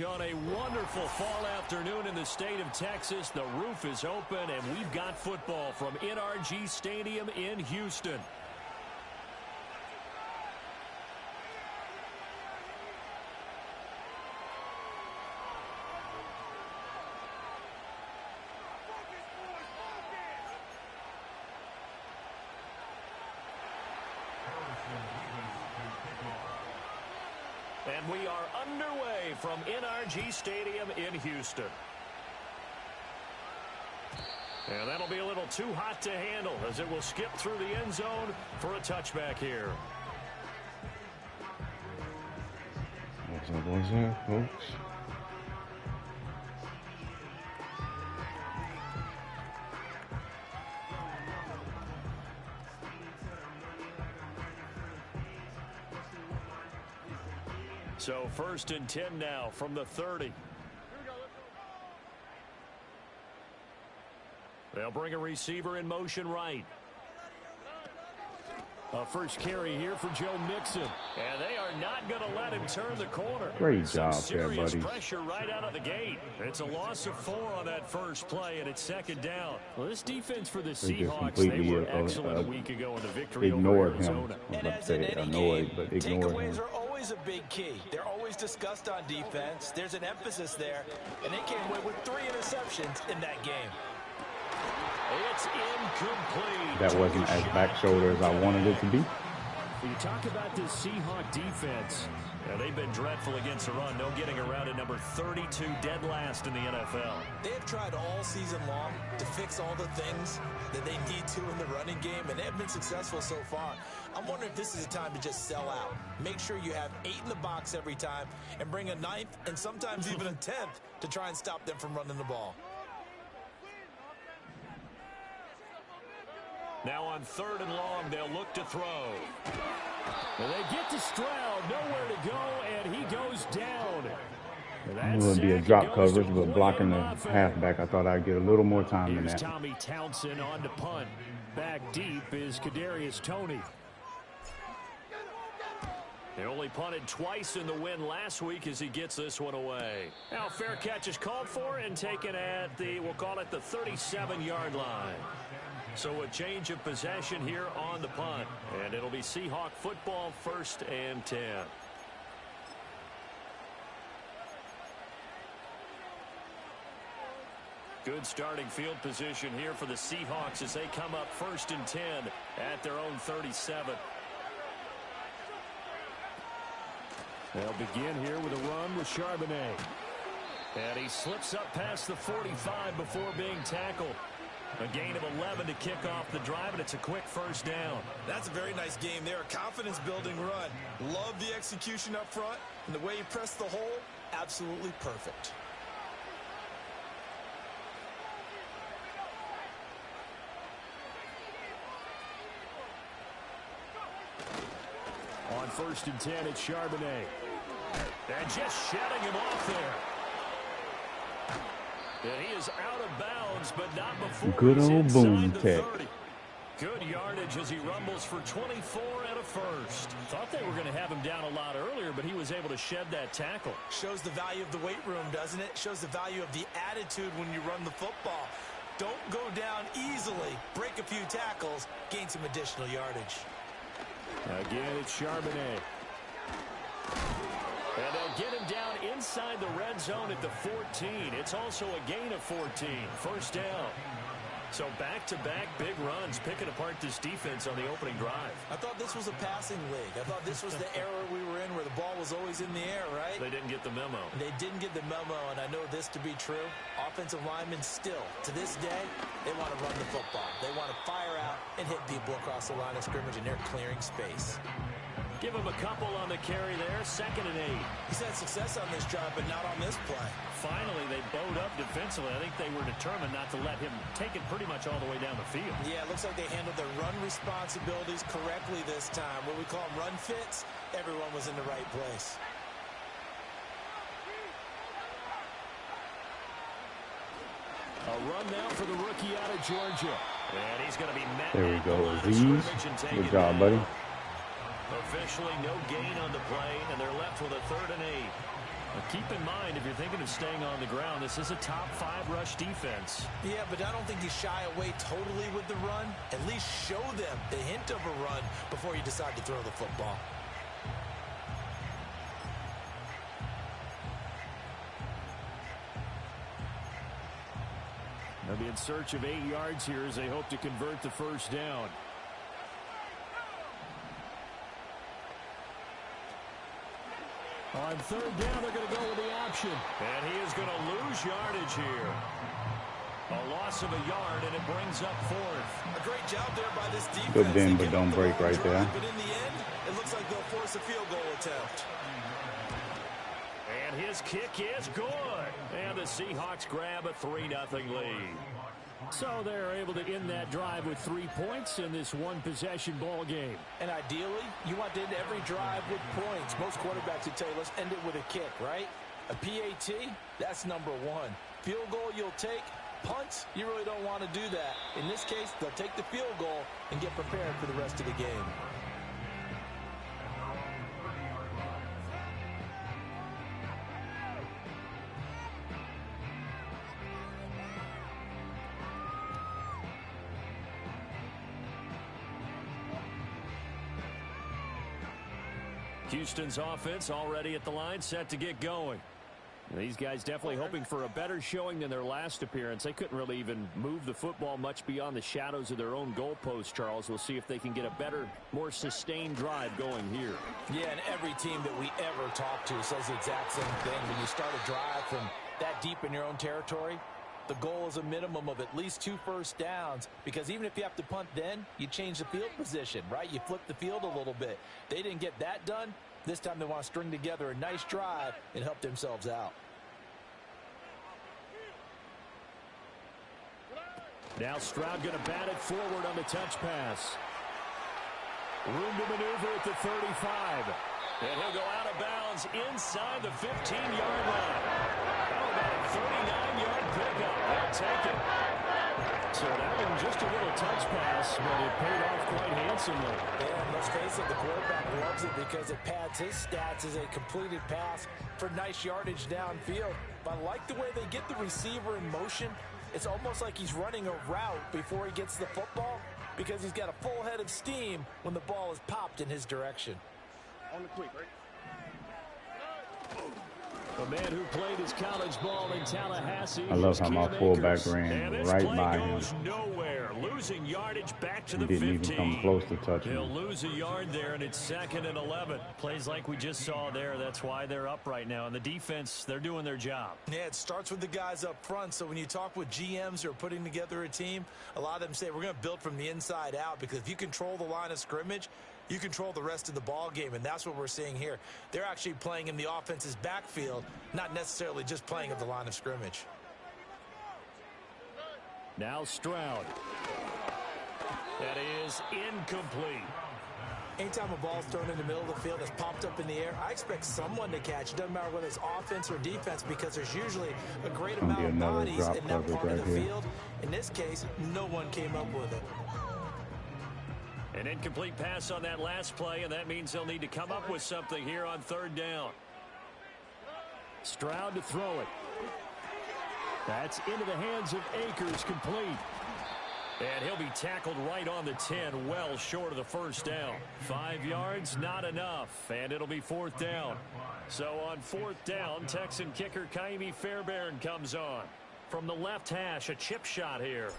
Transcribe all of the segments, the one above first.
On a wonderful fall afternoon in the state of Texas, the roof is open, and we've got football from NRG Stadium in Houston. And we are underway from NRG Stadium in Houston. And that'll be a little too hot to handle as it will skip through the end zone for a touchback here. What's up, folks? So 1st and 10 now from the 30. They'll bring a receiver in motion right. A first carry here for Joe Mixon. And they are not going to let him turn the corner. Great job there, serious buddy. Pressure right out of the gate. It's a loss of 4 on that first play, and it's 2nd down. Well, this defense for the Seahawks, they were excellent a week ago in the victory over Arizona. I was about to say annoyed, but ignored him. Takeaways are always a big key. They're always discussed on defense. There's an emphasis there, and they came away with 3 interceptions in that game. It's incomplete. That wasn't as back shoulder as I wanted it to be. You talk about this Seahawk defense. They've been dreadful against the run. No getting around at number 32, dead last in the NFL. They have tried all season long to fix all the things that they need to in the running game, and they have been successful so far. I'm wondering if this is a time to just sell out. Make sure you have 8 in the box every time and bring a 9th and sometimes even a 10th to try and stop them from running the ball. Now on 3rd and long, they'll look to throw. And they get to Stroud, nowhere to go, and he goes down. It would be a drop coverage, but blocking the halfback, I thought I'd get a little more time than that. Tommy Townsend on to punt. Back deep is Kadarius Toney. They only punted twice in the win last week as he gets this one away. Now fair catch is called for and taken at the, we'll call it the 37-yard line. So a change of possession here on the punt. And it'll be Seahawk football 1st and 10. Good starting field position here for the Seahawks as they come up 1st and 10 at their own 37. They'll begin here with a run with Charbonnet. And he slips up past the 45 before being tackled. A gain of 11 to kick off the drive, and it's a quick 1st down. That's a very nice game there. A confidence-building run. Love the execution up front, and the way he pressed the hole, absolutely perfect. On 1st and 10, it's Charbonnet. And just shutting him off there. And he is out of bounds, but not before good old boom tech. Good yardage as he rumbles for 24 and a first. Thought they were going to have him down a lot earlier, but he was able to shed that tackle. Shows the value of the weight room, doesn't it? Shows the value of the attitude when you run the football. Don't go down easily. Break a few tackles. Gain some additional yardage. Again, it's Charbonnet. And they'll get him down inside the red zone at the 14. It's also a gain of 14. 1st down. So back-to-back big runs, picking apart this defense on the opening drive. I thought this was a passing league. I thought this was the era we were in where the ball was always in the air, right? They didn't get the memo. They didn't get the memo, and I know this to be true. Offensive linemen still, to this day, they want to run the football. They want to fire out and hit people across the line of scrimmage, and they're clearing space. Give him a couple on the carry there. 2nd and 8. He's had success on this drive, but not on this play. Finally, they bowed up defensively. I think they were determined not to let him take it pretty much all the way down the field. Yeah, it looks like they handled their run responsibilities correctly this time. What we call them run fits, everyone was in the right place. A run now for the rookie out of Georgia. And he's going to be met. There we go. Good job, buddy. Officially no gain on the play, and they're left with a 3rd and 8. A Keep in mind, if you're thinking of staying on the ground, this is a top 5 rush defense. Yeah, but I don't think you shy away totally with the run. At least show them the hint of a run before you decide to throw the football. They'll be in search of 8 yards here as they hope to convert the first down. On third down, they're going to go with the option. And he is going to lose yardage here. A loss of a yard, and it brings up 4th. A great job there by this defense. Good bend, but don't break right there. But in the end, it looks like they'll force a field goal attempt. And his kick is good. And the Seahawks grab a 3-0 lead. So they're able to end that drive with 3 points in this one-possession ball game. And ideally, you want to end every drive with points. Most quarterbacks would tell you, let's end it with a kick, right? A PAT, that's number 1. Field goal you'll take. Punts, you really don't want to do that. In this case, they'll take the field goal and get prepared for the rest of the game. Houston's offense already at the line, set to get going. These guys definitely hoping for a better showing than their last appearance. They couldn't really even move the football much beyond the shadows of their own goalpost, Charles. We'll see if they can get a better, more sustained drive going here. Yeah, and every team that we ever talk to says the exact same thing. When you start a drive from that deep in your own territory, the goal is a minimum of at least 2 first downs, because even if you have to punt then, you change the field position, right? You flip the field a little bit. They didn't get that done. This time they want to string together a nice drive and help themselves out. Now Stroud going to bat it forward on the touch pass. Room to maneuver at the 35. And he'll go out of bounds inside the 15-yard line. How about a 39-yard pickup? They'll take it. So that one just a little touch pass, but it paid off quite handsomely. Yeah, and let's face it, the quarterback loves it because it pads his stats as a completed pass for nice yardage downfield. But I like the way they get the receiver in motion. It's almost like he's running a route before he gets the football, because he's got a full head of steam when the ball is popped in his direction. On the quick, right? A man who played his college ball in Tallahassee. I love how my fullback ran right by him. Nowhere. Losing yardage back to He the didn't 15. even come close to touching He'll him. lose a yard there, and it's 2nd and 11. Plays like we just saw there. That's why they're up right now. And the defense, they're doing their job. Yeah, it starts with the guys up front. So when you talk with GMs who are putting together a team, a lot of them say we're going to build from the inside out, because if you control the line of scrimmage, you control the rest of the ball game, and that's what we're seeing here. They're actually playing in the offense's backfield, not necessarily just playing at the line of scrimmage. Now Stroud. That is incomplete. Anytime a ball's thrown in the middle of the field that's popped up in the air, I expect someone to catch. It doesn't matter whether it's offense or defense, because there's usually a great amount of bodies in that part of the field. In this case, no one came up with it. An incomplete pass on that last play, and that means they'll need to come up with something here on 3rd down. Stroud to throw it. That's into the hands of Akers, complete. And he'll be tackled right on the 10, well short of the first down. 5 yards, not enough, and it'll be 4th down. So on 4th down, Texan kicker Kaimi Fairbairn comes on. From the left hash, a chip shot here.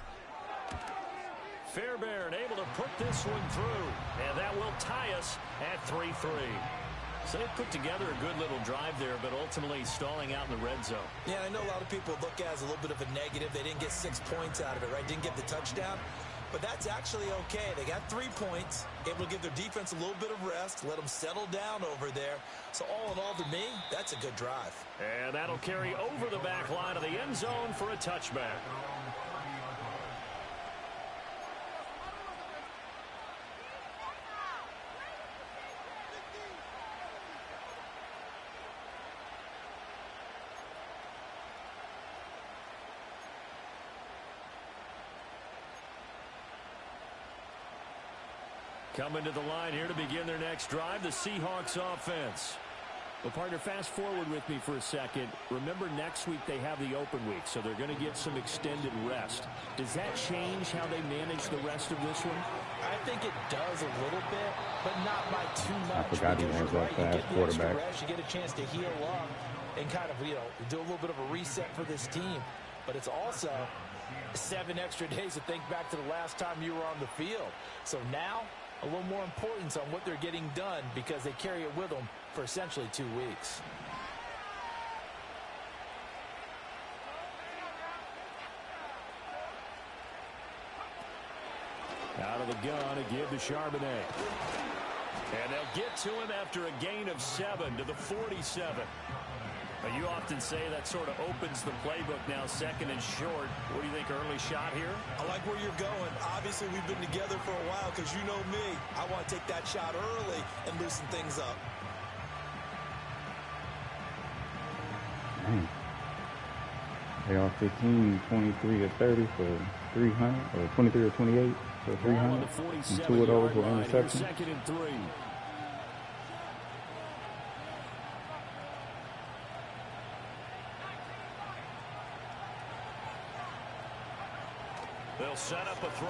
Fairbairn able to put this one through, and that will tie us at 3-3. So they put together a good little drive there, but ultimately stalling out in the red zone. Yeah, I know a lot of people look at it as a little bit of a negative. They didn't get 6 points out of it, right? Didn't get the touchdown. But that's actually okay. They got 3 points, able to give their defense a little bit of rest, let them settle down over there. So all in all, to me, that's a good drive. And that'll carry over the back line of the end zone for a touchback. Coming to the line here to begin their next drive, the Seahawks offense. Well, partner, fast forward with me for a second. Remember, next week they have the open week, so they're going to get some extended rest. Does that change how they manage the rest of this one? I think it does a little bit, but not by too much. I forgot he has that fast quarterback. Rest, you get a chance to heal up and kind of, do a little bit of a reset for this team. But it's also 7 extra days to think back to the last time you were on the field. So now, a little more importance on what they're getting done because they carry it with them for essentially 2 weeks. Out of the gun, a give to Charbonnet. And they'll get to him after a gain of 7 to the 47. But you often say that sort of opens the playbook now, 2nd and short. What do you think, early shot here? I like where you're going. Obviously, we've been together for a while because you know me. I want to take that shot early and loosen things up. Man. They are 15, 23 to 30 for 300, or 23 or 28 for 300. And 2 of those were interceptions. 2nd and 3. They'll set up a throw.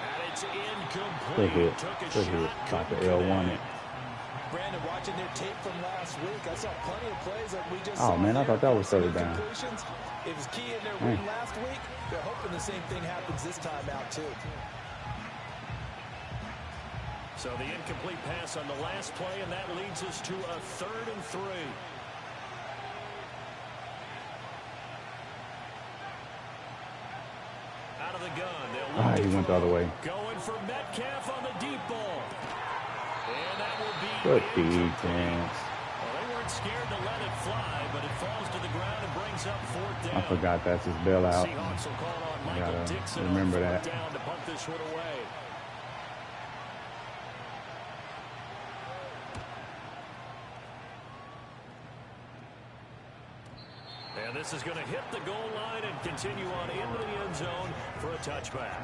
And it's incomplete. Good hit. Took a Good hit. shot. Got the L1 it. Brandon, watching their tape from last week, I saw plenty of plays like we just Oh, saw. man, I thought that was 3rd down. It was key in their win last week. They're hoping the same thing happens this time out, too. So the incomplete pass on the last play, and that leads us to a 3rd and 3. Out of the gun. He went the other way. Going for Metcalf on the deep ball. And that will be Good defense. Well, they weren't scared to let it fly, but it falls to the ground and brings up 4th down. I forgot that's his bailout. Seahawks will call on I Michael gotta Dixon remember on 4th that. down to punt this one away. And this is going to hit the goal line and continue on into the end zone for a touchback.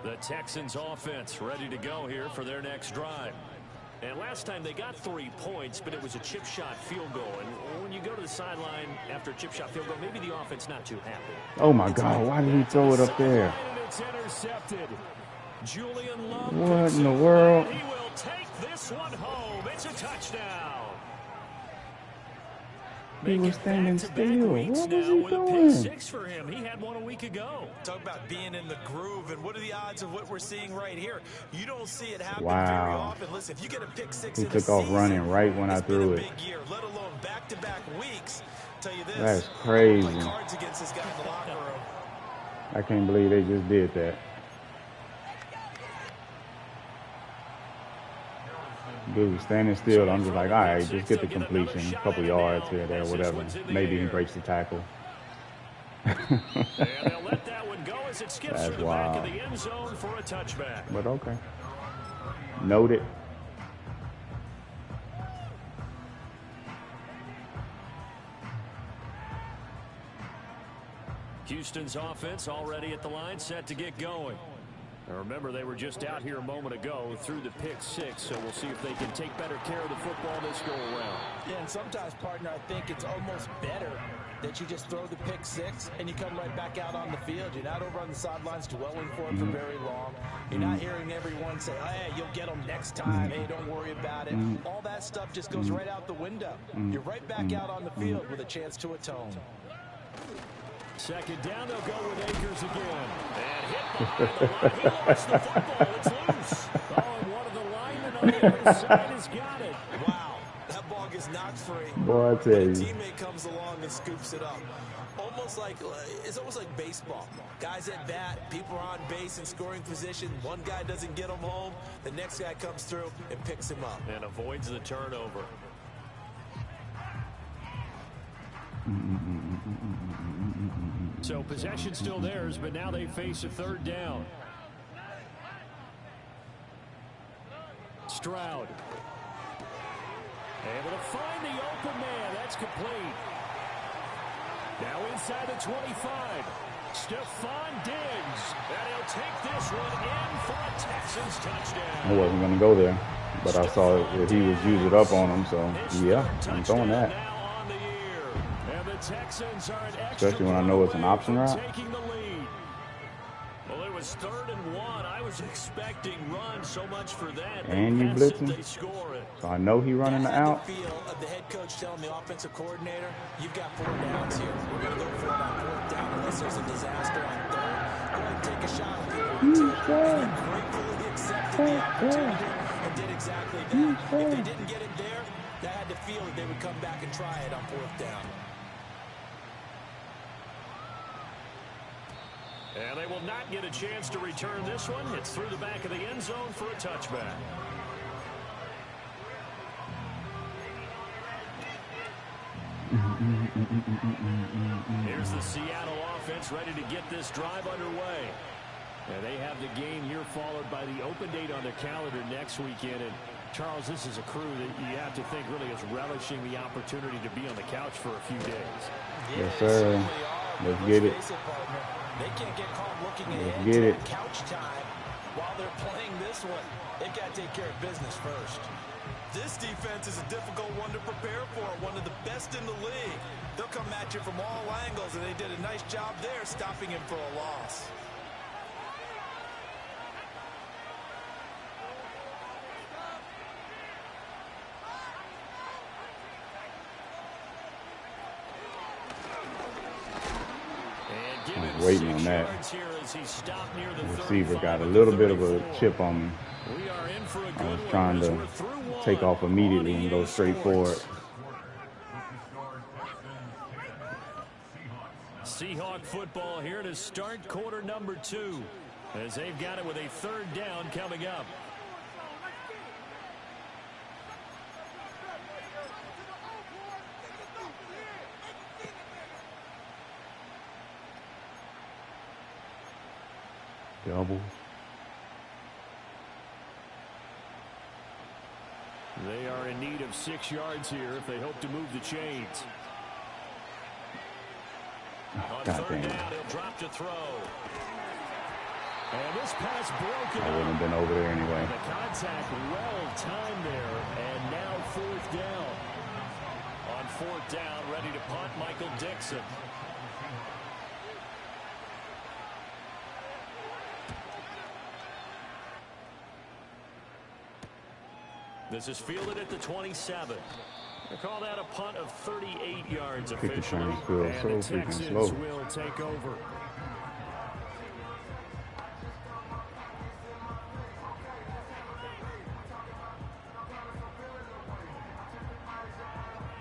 The Texans offense ready to go here for their next drive. And last time they got 3 points, but it was a chip shot field goal. And when you go to the sideline after a chip shot field goal, maybe the offense not too happy. Oh, my God. Why did he throw it up there? And it's intercepted. Julian Love. What in the world? He will take this one home. It's a touchdown. He was standing still. What was he With a pick doing? 6 for him. He had one a week ago. Talk about being in the groove, and what are the odds of what we're seeing right here? You don't see it happen Wow. very often. Listen, if you get a pick 6 He in took a off season, running right when I it's been threw a it. big year, let alone back-to-back weeks. Tell you this, That's I crazy. play cards against this guy in the locker room. I can't believe they just did that. Dude, standing still, I'm just like, all right, just get the completion, a couple yards here, there, whatever. Maybe he breaks the tackle. And they'll let that one go as it skips That's through the back of wild. the end zone for a touchback. But okay. Noted. Houston's offense already at the line, set to get going. Now remember, they were just out here a moment ago through the pick 6, so we'll see if they can take better care of the football this go around. Yeah, and sometimes, partner, I think it's almost better that you just throw the pick 6 and you come right back out on the field. You're not over on the sidelines dwelling for it for very long. You're not hearing everyone say, hey, you'll get them next time. Hey, don't worry about it. All that stuff just goes right out the window. You're right back out on the field with a chance to atone. 2nd down, they'll go with Akers again. And hit behind the line. He lost the football. It's loose. Oh, and one of the linemen on the other side has got it. Wow, that ball gets knocked free. Boy, I tell But a you. teammate comes along and scoops it up. It's almost like baseball. Guys at bat, people are on base in scoring position. One guy doesn't get him home. The next guy comes through and picks him up. And avoids the turnover. So possession still theirs, but now they face a 3rd down. Stroud. Able to find the open man. That's complete. Now inside the 25. Stephon Diggs. And he'll take this one in for a Texans touchdown. I wasn't going to go there, but I saw that he was using it up on him, so yeah, I'm throwing that. Especially when I know it's an option route. Well, it was 3rd and 1. I was expecting run, so much for that. And you blitzing. So I know he running the out. Feel of the head coach telling the offensive coordinator, you've got 4 downs here. We're going to go for it on 4th down unless there's a disaster on 3rd. Go ahead and take a shot on people. And he gratefully accepted the opportunity and did exactly that. If they didn't get it there, they had to feel that they would come back and try it on 4th down. And they will not get a chance to return this one. It's through the back of the end zone for a touchback. Here's the Seattle offense ready to get this drive underway. And they have the game here followed by the open date on their calendar next weekend. And Charles, this is a crew that you have to think really is relishing the opportunity to be on the couch for a few days. Yes, sir. Let's get it. They can't get caught looking ahead to couch time while they're playing this one. They've got to take care of business first. This defense is a difficult one to prepare for, one of the best in the league. They'll come at you from all angles, and they did a nice job there stopping him for a loss. Waiting on that. The receiver got a little bit of a chip on me. I was trying to take off immediately and go straight forward. Seahawk football here to start quarter number 2 as they've got it with a 3rd down coming up. Double. They are in need of 6 yards here if they hope to move the chains. On 3rd down, he'll drop to throw. And this pass broken. I wouldn't have been over there anyway. The contact well timed there, and now 4th down. On 4th down, ready to punt, Michael Dixon. This is fielded at the 27. They call that a punt of 38 yards officially. And the Texans will take over.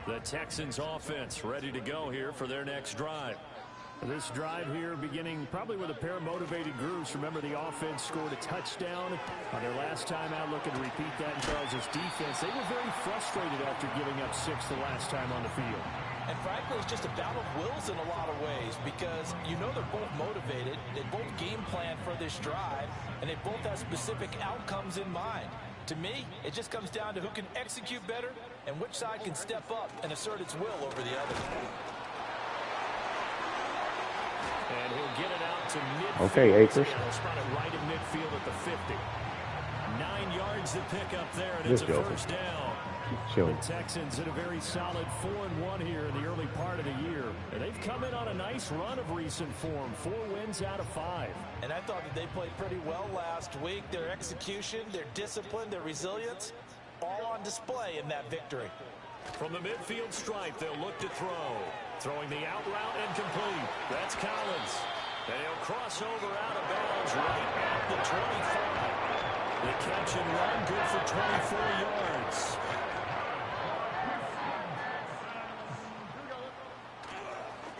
The Texans offense ready to go here for their next drive. This drive here beginning probably with a pair of motivated groups. Remember, the offense scored a touchdown on their last time out. Looking to repeat that in Charles's defense. They were very frustrated after giving up 6 the last time on the field. And frankly, it's just a battle of wills in a lot of ways because you know they're both motivated. They both game plan for this drive, and they both have specific outcomes in mind. To me, it just comes down to who can execute better and which side can step up and assert its will over the other. And he'll get it out to midfield. Okay, Akers. He'll spot it right in midfield at the 50. 9 yards to pick up there, and it's a 1st down. The Texans in a very solid 4-1 here in the early part of the year. And they've come in on a nice run of recent form. 4 wins out of 5. And I thought that they played pretty well last week. Their execution, their discipline, their resilience, all on display in that victory. From the midfield stripe, they'll look to throw. Throwing the out route and complete. That's Collins. And he'll cross over out of bounds right at the 25. The catch and run good for 24 yards.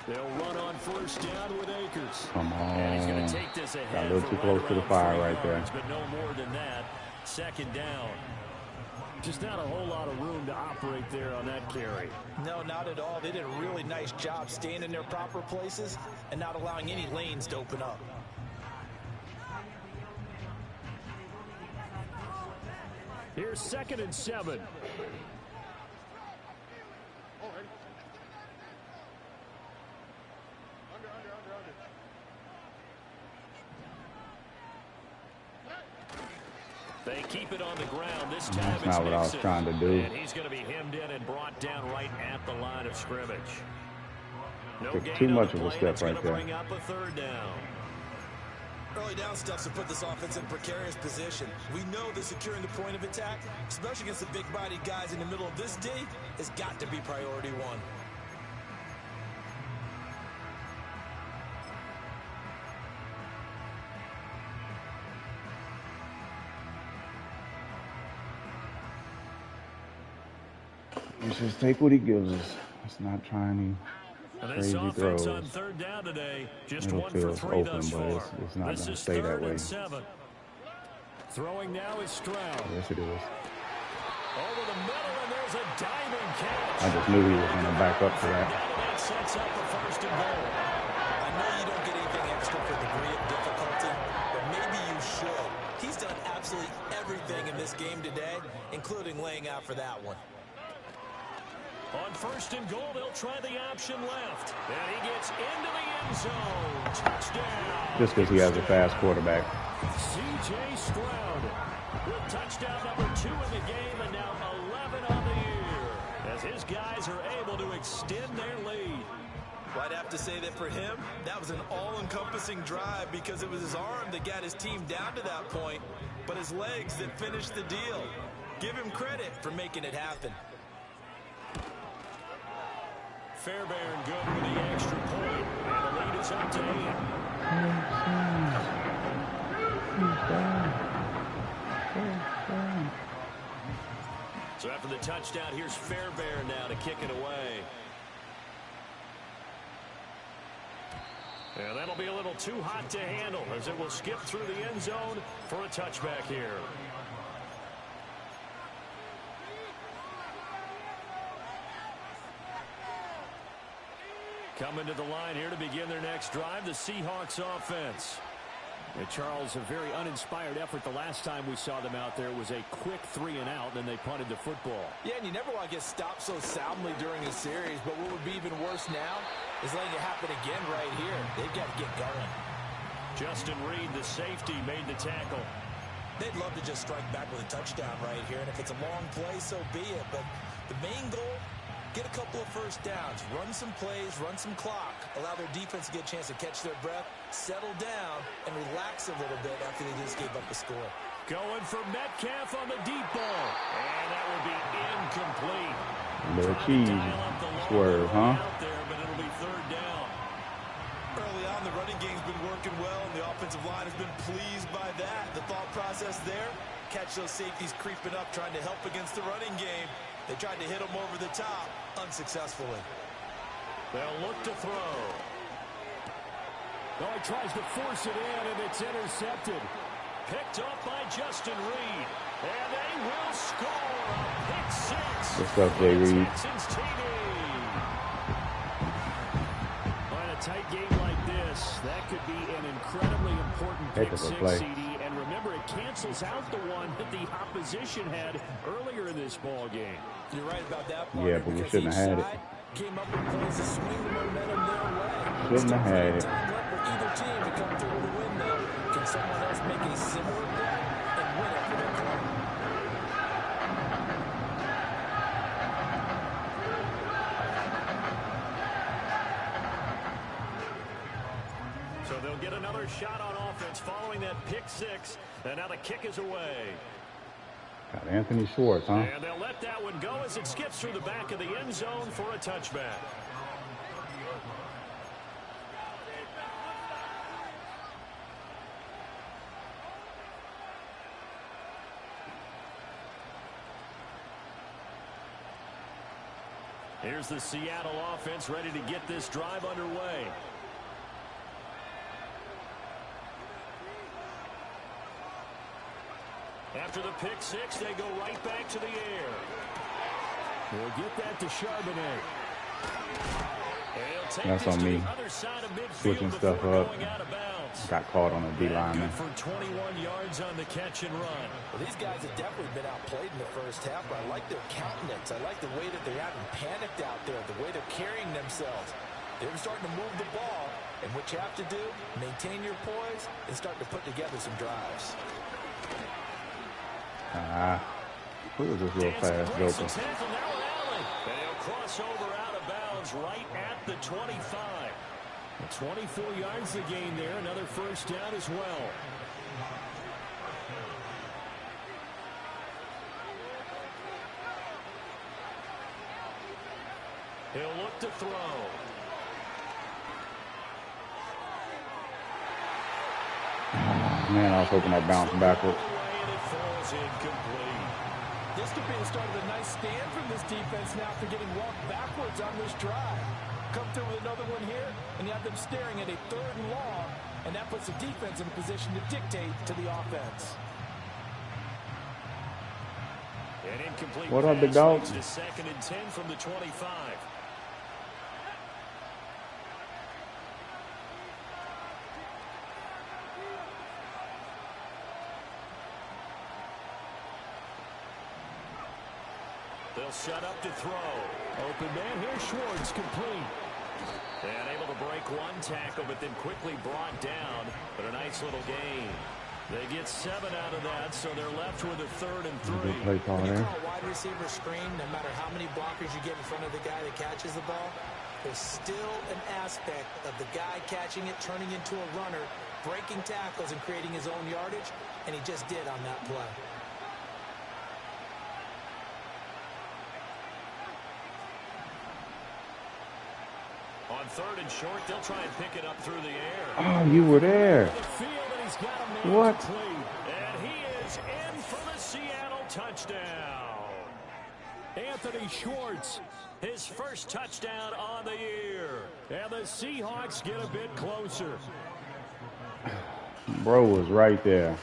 They'll run on 1st down with Akers. Come on. And he's going to take this ahead. Got a little too close to the fire right there. But no more than that. 2nd down. Just not a whole lot of room to operate there on that carry. No, not at all. They did a really nice job staying in their proper places and not allowing any lanes to open up. Here's 2nd and 7. They keep it on the ground. This time That's not what I was trying to do. And he's going to be hemmed in and brought down right at the line of scrimmage. No Took too much of a step right there. Bring up a third down. Early down steps to put this offense in precarious position. We know that securing the point of attack, especially against the big-bodied guys in the middle of this D, has got to be priority one. Let's just take what he gives us. Let's not try any crazy throws. On third down today, just Middle 1 for 3 open, thus but far. it's not going to stay that way. Throwing now is Stroud. Yes, it is. Over the middle, and there's a diving catch. I just knew he was going to back up to that. That sets up a first and goal. I know you don't get anything extra for degree of difficulty, but maybe you should. He's done absolutely everything in this game today, including laying out for that one. On first and goal, they'll try the option left. And he gets into the end zone. Touchdown. Just because he has a fast quarterback. C.J. Stroud with touchdown number 2 in the game and now 11 on the year as his guys are able to extend their lead. Well, I'd have to say that for him, that was an all-encompassing drive because it was his arm that got his team down to that point, but his legs that finished the deal. Give him credit for making it happen. Fairbairn good with the extra point, and the lead is up to 8. So after the touchdown, here's Fairbairn now to kick it away. And that'll be a little too hot to handle as it will skip through the end zone for a touchback here. Coming to the line here to begin their next drive, the Seahawks offense. And Charles, a very uninspired effort the last time we saw them out there. It was a quick 3 and out, and then they punted the football. Yeah, and you never want to get stopped so soundly during a series, but what would be even worse now is letting it happen again right here. They've got to get going. Justin Reed, the safety, made the tackle. They'd love to just strike back with a touchdown right here, and if it's a long play, so be it. But the main goal, get a couple of first downs, run some plays, run some clock, allow their defense to get a chance to catch their breath, settle down, and relax a little bit after they just gave up a score. Going for Metcalf on the deep ball. And that will be incomplete. Little cheese swerve, huh? Out there, but it'll be third down. Early on, the running game's been working well, and the offensive line has been pleased by that. The thought process there, catch those safeties creeping up, trying to help against the running game. They tried to hit him over the top, unsuccessfully. They'll look to throw. Oh, he tries to force it in, and it's intercepted. Picked up by Justin Reed. And they will score a pick 6. What's up, Jay Reed? Texans TD. In a tight game like this, that could be an incredibly important pick 6 CD. And remember, it cancels out the one that the opposition had earlier in this ball game. You're right about that. Yeah, but we shouldn't have had it. Came up with plays to swing the momentum their way. Shouldn't have had it. Time left for either team to come through with a win, though. Can someone else make a similar play and win it for their club? So they'll get another shot on offense following that pick 6. And now the kick is away. Got Anthony Schwartz, huh? And they'll let that one go as it skips through the back of the end zone for a touchback. Here's the Seattle offense ready to get this drive underway. After the pick 6, they go right back to the air. We'll get that to Charbonnet. That's on me. Switching stuff up. Got caught on a D-lineman. For 21 yards on the catch and run. Well, these guys have definitely been outplayed in the first half, but I like their countenance. I like the way that they haven't panicked out there, the way they're carrying themselves. They're starting to move the ball, and what you have to do, maintain your poise and start to put together some drives. Who was this little fast joker? And he'll cross over out of bounds right at the 25. 24 yards to gain there. Another first down as well. He'll look to throw. Man, I was hoping I bounced backwards. This could be the start of a nice stand from this defense now after getting walked backwards on this drive. Come through with another one here, and you have them staring at a 3rd and long, and that puts the defense in a position to dictate to the offense. An incomplete what up, big dog? 2nd and 10 from the 25. They'll set up to throw. Open man here, Schwartz, complete. And able to break one tackle, but then quickly brought down. But a nice little gain. They get 7 out of that, so they're left with a 3rd and 3. When you call a wide receiver screen, no matter how many blockers you get in front of the guy that catches the ball, there's still an aspect of the guy catching it, turning into a runner, breaking tackles and creating his own yardage, and he just did on that play. On 3rd and short, they'll try and pick it up through the air. Oh, you were there. What? And he is in for the Seattle touchdown. Anthony Schwartz, his first touchdown on the year. And the Seahawks get a bit closer. Bro was right there.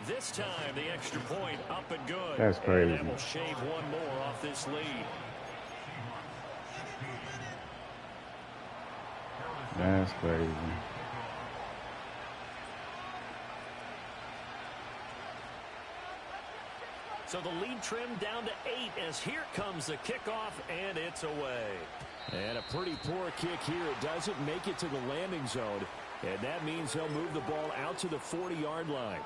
This time, the extra point up and good. That's crazy. And that will shave one more off this lead. That's crazy. So the lead trimmed down to 8 as here comes the kickoff, and it's away. And a pretty poor kick here. It doesn't make it to the landing zone, and that means they'll move the ball out to the 40-yard line.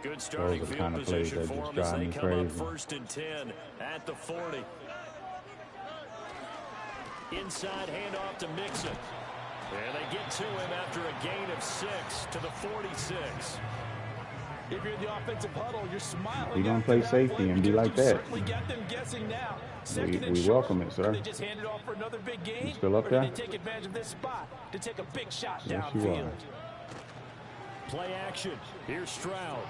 Good starting field position for them as they come up 1st and 10 at the 40. Inside handoff to Mixon. And they get to him after a gain of 6 to the 46. If you're in the offensive huddle, you're smiling. We're going to play safety and be like that. Got them guessing now. We welcome it, sir. They just handed off for another big gain. You still up there? They take advantage of this spot to take a big shot Yes, downfield. Play action. Here's Stroud.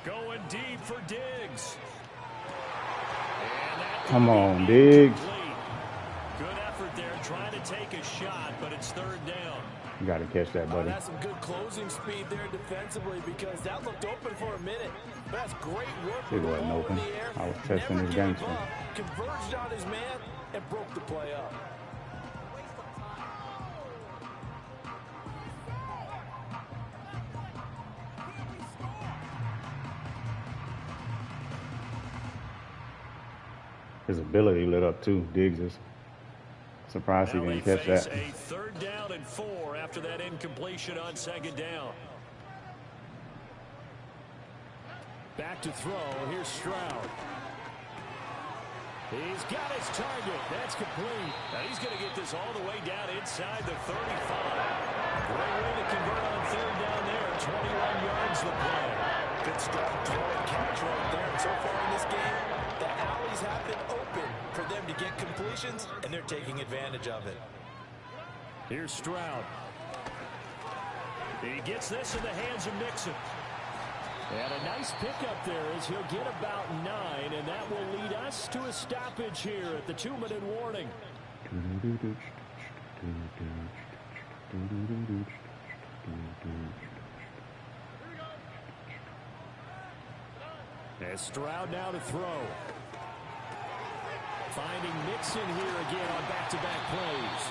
Going deep for Diggs. Come on, Diggs. Good effort there trying to take a shot, but it's 3rd down. You got to catch that, buddy. That's some good closing speed there defensively because that looked open for a minute. But that's great work. It wasn't open. I was testing his gangster. Converged on his man and broke the play up. His ability lit up too. Diggs is surprised he didn't catch that. A 3rd down and 4 after that incompletion on 2nd down. Back to throw. Here's Stroud. He's got his target. That's complete. Now he's going to get this all the way down inside the 35. Great way to convert on 3rd down there. 21 yards the play. Good start, throw and catch right there. And so far in this game, the alleys have been open for them to get completions, and they're taking advantage of it. Here's Stroud. He gets this in the hands of Mixon. And a nice pickup there as he'll get about 9, and that will lead us to a stoppage here at the 2-minute warning. As Stroud now to throw. Finding Mixon here again on back-to-back plays.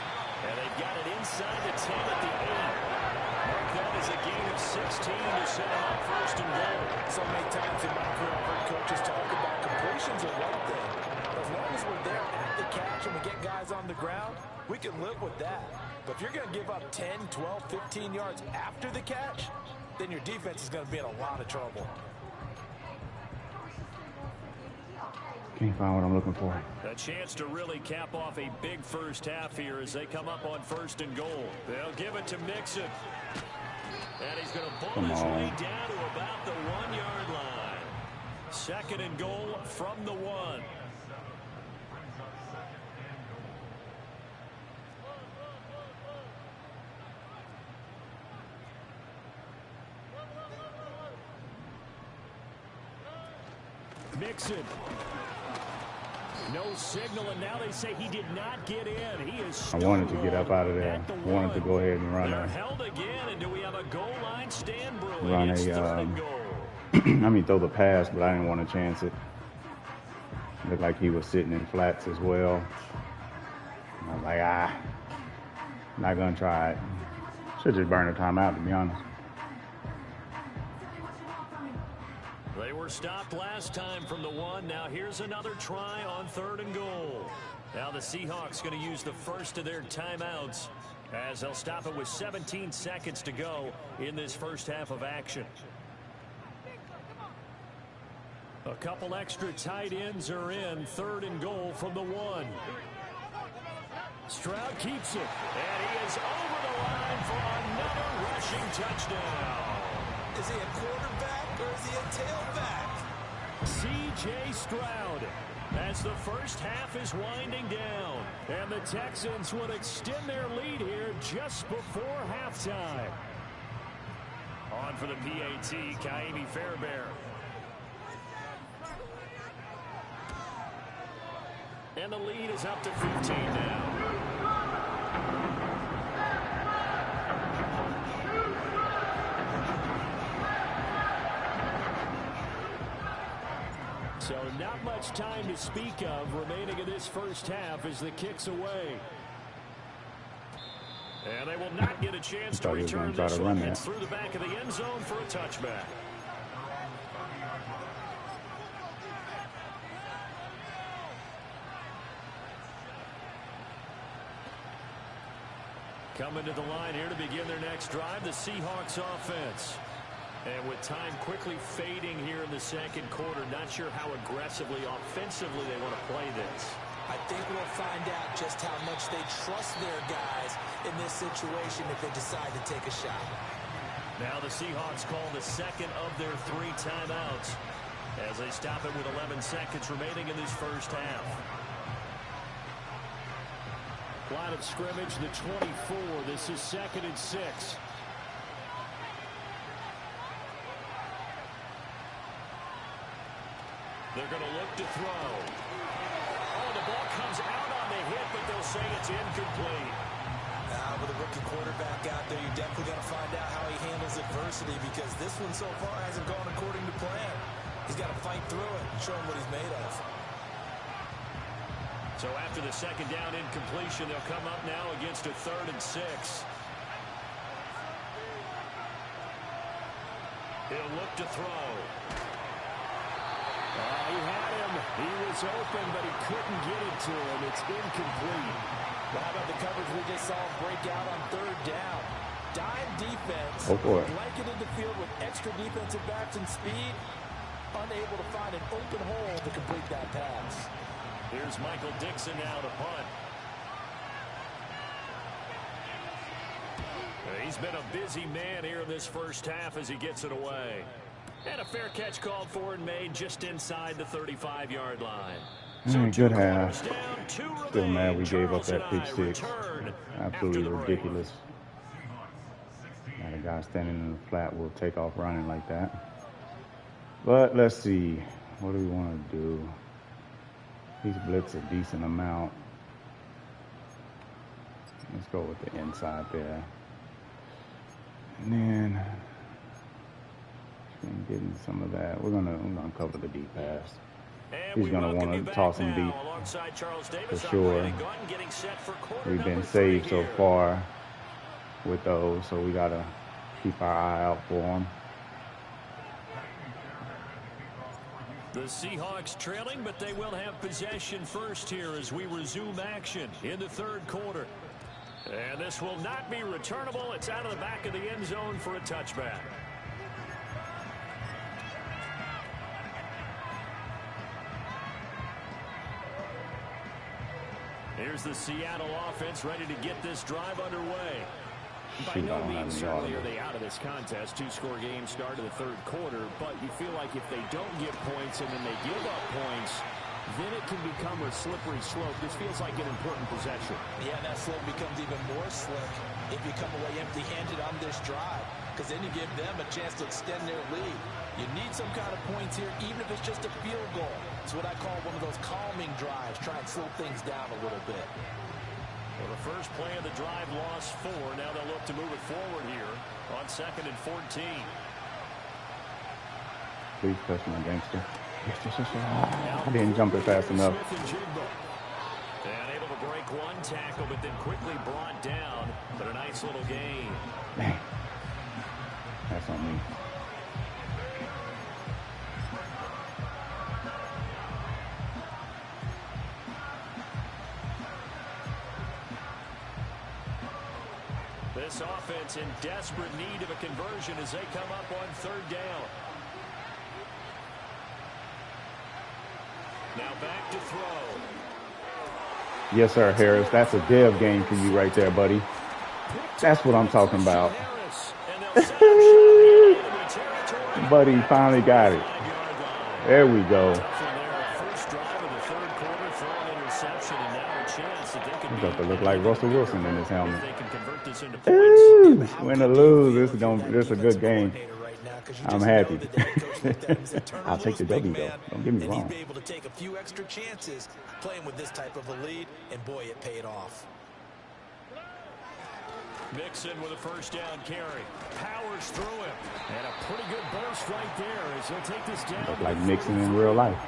And they've got it inside the 10 at the 8. Mark that as a gain of 6 16 to set him up first and goal. So many times in my career, I've heard coaches talk about completions are one thing. As long as we're there at the catch and we get guys on the ground, we can live with that. But if you're going to give up 10, 12, 15 yards after the catch, then your defense is going to be in a lot of trouble. Can't find what I'm looking for. A chance to really cap off a big first half here as they come up on first and goal. They'll give it to Mixon. And he's going to pull his way down to about the 1-yard line. Second and goal from the 1. Mixon. No signal, and now they say he did not get in. He is. I wanted to get up out of there. I wanted to go ahead and run They're held again, and do we have a goal line stand brewing? run I mean, throw the pass, but I didn't want to chance it. Looked like he was sitting in flats as well. And I was like, not gonna try it. Should just burn the timeout, to be honest. They were stopped last time from the 1. Now here's another try on third and goal. Now the Seahawks going to use the first of their timeouts as they'll stop it with 17 seconds to go in this first half of action. A couple extra tight ends are in. Third and goal from the 1. Stroud keeps it, and he is over the line for another rushing touchdown. Is he a quarterback or is he a tailback? C.J. Stroud as the first half is winding down. And the Texans would extend their lead here just before halftime. On for the PAT, Kaimi Fairbairn. And the lead is up to 15 now. So not much time to speak of remaining in this first half as the kick's away. And they will not get a chance to return this one. It's through the back of the end zone for a touchback. Coming to the line here to begin their next drive, the Seahawks offense. And with time quickly fading here in the second quarter, not sure how aggressively, offensively they want to play this. I think we'll find out just how much they trust their guys in this situation if they decide to take a shot. Now the Seahawks call the second of their 3 timeouts as they stop it with 11 seconds remaining in this first half. Line of scrimmage, the 24. This is 2nd and 6. They're going to look to throw. Oh, the ball comes out on the hit, but they'll say it's incomplete. With a rookie quarterback out there, you definitely got to find out how he handles adversity because this one so far hasn't gone according to plan. He's got to fight through it and show him what he's made of. So after the second down incompletion, they'll come up now against a 3rd and 6. He'll look to throw. He had him. He was open, but he couldn't get it to him. It's incomplete. Well, how about the coverage we just saw break out on 3rd down? Dime defense. Blanketed the field with extra defensive backs and speed. Unable to find an open hole to complete that pass. Here's Michael Dixon now to punt. He's been a busy man here in this first half as he gets it away. And a fair catch called for and made just inside the 35-yard line. So good half. Still mad we gave up that pick 6. Absolutely ridiculous. Got a guy standing in the flat will take off running like that. But let's see. What do we want to do? He's blitzed a decent amount. Let's go with the inside there. And then getting some of that. We're gonna cover the deep pass. He's gonna want to toss him deep for sure. We've been saved so far with those, so we gotta Keep our eye out for him. The Seahawks trailing, but they will have possession first here as we resume action in the third quarter. And this will not be returnable. It's out of the back of the end zone for a touchback. Here's the Seattle offense ready to get this drive underway. By no means certainly are they out of this contest. Two-score game start of the third quarter, but you feel like if they don't get points and then they give up points, then it can become a slippery slope. This feels like an important possession. Yeah, that slope becomes even more slick if you come away empty-handed on this drive, because then you give them a chance to extend their lead. You need some kind of points here, even if it's just a field goal. It's what I call one of those calming drives. Try and slow things down a little bit. Well, the first play of the drive lost 4. Now they'll look to move it forward here on 2nd and 14. Please touch my gangster. I didn't jump it fast enough. And able to break one tackle, but then quickly brought down. But a nice little gain. Man, that's on me. This offense in desperate need of a conversion as they come up on 3rd down. Now back to throw. Yes, sir, Harris. That's a dev game for you right there, buddy. That's what I'm talking about. Buddy finally got it. There we go. He's got to look like Russell Wilson in his helmet. Ooh, win or lose, this is a good game. I'm happy. I'll take the W though. Don't get me wrong. Be able to take a few extra chances playing with this type of a lead, and boy, it paid off. Mixon with a first down carry. Powers through him. And a pretty good burst right there as he'll take this down. Look like Mixon in real life.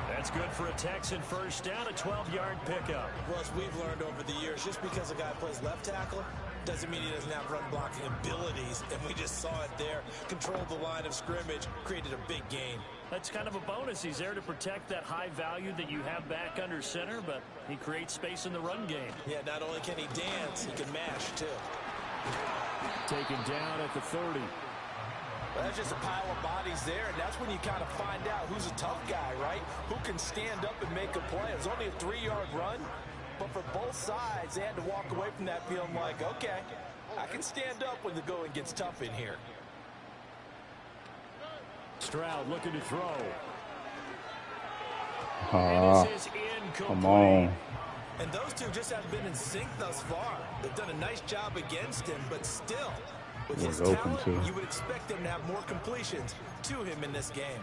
That's good for a Texan first down, a 12-yard pickup. Well, as we've learned over the years, just because a guy plays left tackle doesn't mean he doesn't have run blocking abilities, and we just saw it there. Controlled the line of scrimmage, created a big gain. That's kind of a bonus. He's there to protect that high value that you have back under center, but he creates space in the run game. Yeah, not only can he dance, he can mash, too. Taken down at the 30. Well, that's just a pile of bodies there, and that's when you kind of find out who's a tough guy, right? Who can stand up and make a play. It was only a 3-yard run, but for both sides, they had to walk away from that feeling like, okay, I can stand up when the going gets tough in here. Stroud looking to throw. Come on. And those two just haven't been in sync thus far. They've done a nice job against him, but still, with his talent, you would expect them to have more completions to him in this game.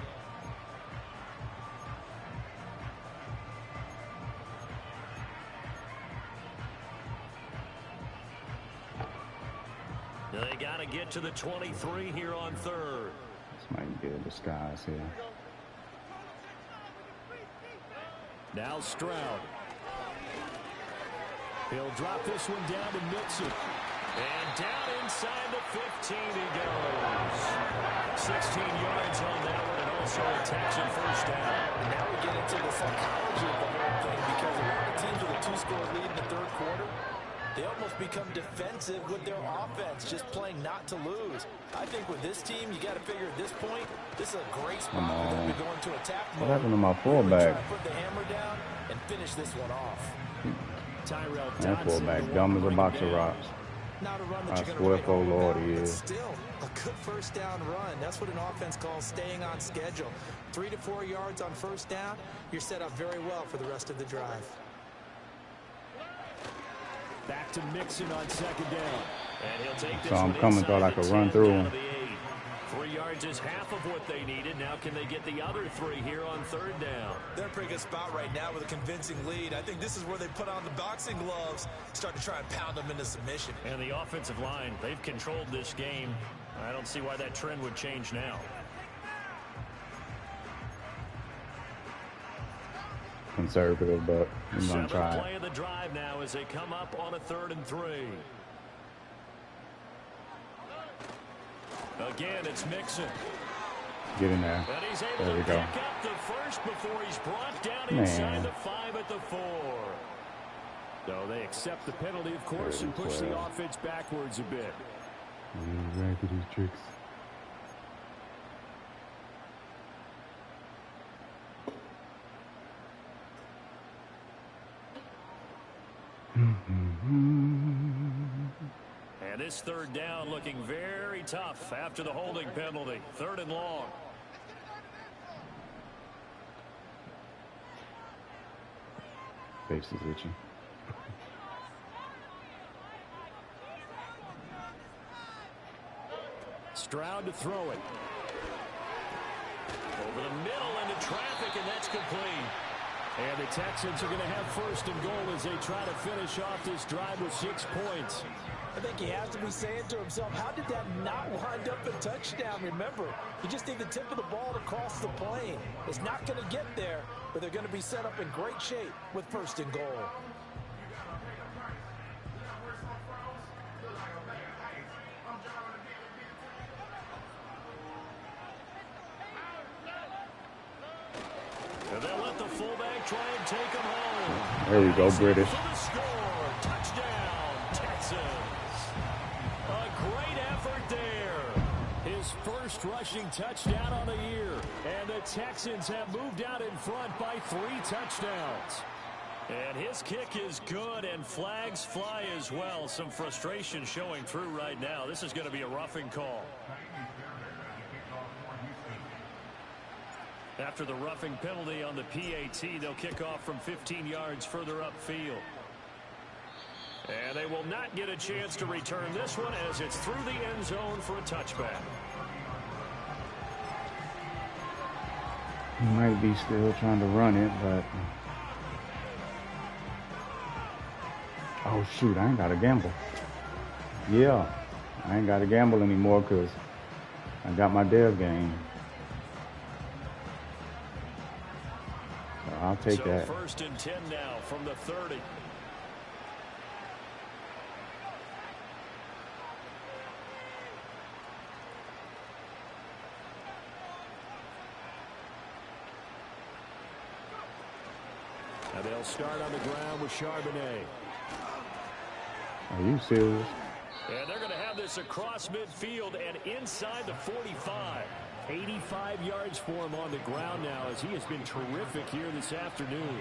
They got to get to the 23 here on 3rd. This might be a disguise here. Now Stroud. He'll drop this one down to Mixon. And down inside the 15 he goes. 16 yards on that one, and also a Texan first down. Now we get into the psychology of the whole thing, because a lot of teams with a 2-score lead in the 3rd quarter, they almost become defensive with their offense, just playing not to lose. I think with this team, you got to figure at this point, this is a great spot for them to go into attack mode. What happened to my fullback? Put the hammer down and finish this one off. That fullback dumb as a box of rocks. I swear for Lord he is. Still, a good first down run. That's what an offense calls staying on schedule. 3 to 4 yards on first down, you're set up very well for the rest of the drive. Back to Mixon on 2nd down. And he'll take this So I'm coming, thought I could run through him. 3 yards is half of what they needed. Now can they get the other 3 here on 3rd down? They're in a pretty good spot right now with a convincing lead. I think this is where they put on the boxing gloves, start to try and pound them into submission. And the offensive line, they've controlled this game. I don't see why that trend would change now. Conservative, but we're going to try. 7th play of the drive now as they come up on a 3rd and 3. Again, it's Mixon. Get in there. And he's able There we to go. pick up the first before he's brought down Man. inside the 5 at the 4. So they accept the penalty, of course, and push the offense backwards a bit. Raggedy tricks. And this third down looking very tough after the holding penalty. 3rd and long. Face is itching. Stroud to throw it. Over the middle into traffic, and that's complete. And the Texans are going to have 1st and goal as they try to finish off this drive with 6 points. I think he has to be saying to himself, how did that not wind up a touchdown? Remember, you just need the tip of the ball to cross the plane. It's not going to get there, but they're going to be set up in great shape with 1st and goal. And they'll let the fullback try and take him home. There we go, British. For the score. Touchdown, Texans. A great effort there. His first rushing touchdown on the year. And the Texans have moved out in front by 3 touchdowns. And his kick is good, and flags fly as well. Some frustration showing through right now. This is going to be a roughing call. After the roughing penalty on the PAT, they'll kick off from 15 yards further upfield. And they will not get a chance to return this one as it's through the end zone for a touchback. He might be still trying to run it, but... Oh, shoot, I ain't got to gamble. Yeah, I ain't got to gamble anymore because I got my dev game. So I'll take that. 1st and 10 now from the 30. And they'll start on the ground with Charbonnet. Are you serious? And they're going to have this across midfield and inside the 45. 85 yards for him on the ground now as he has been terrific here this afternoon.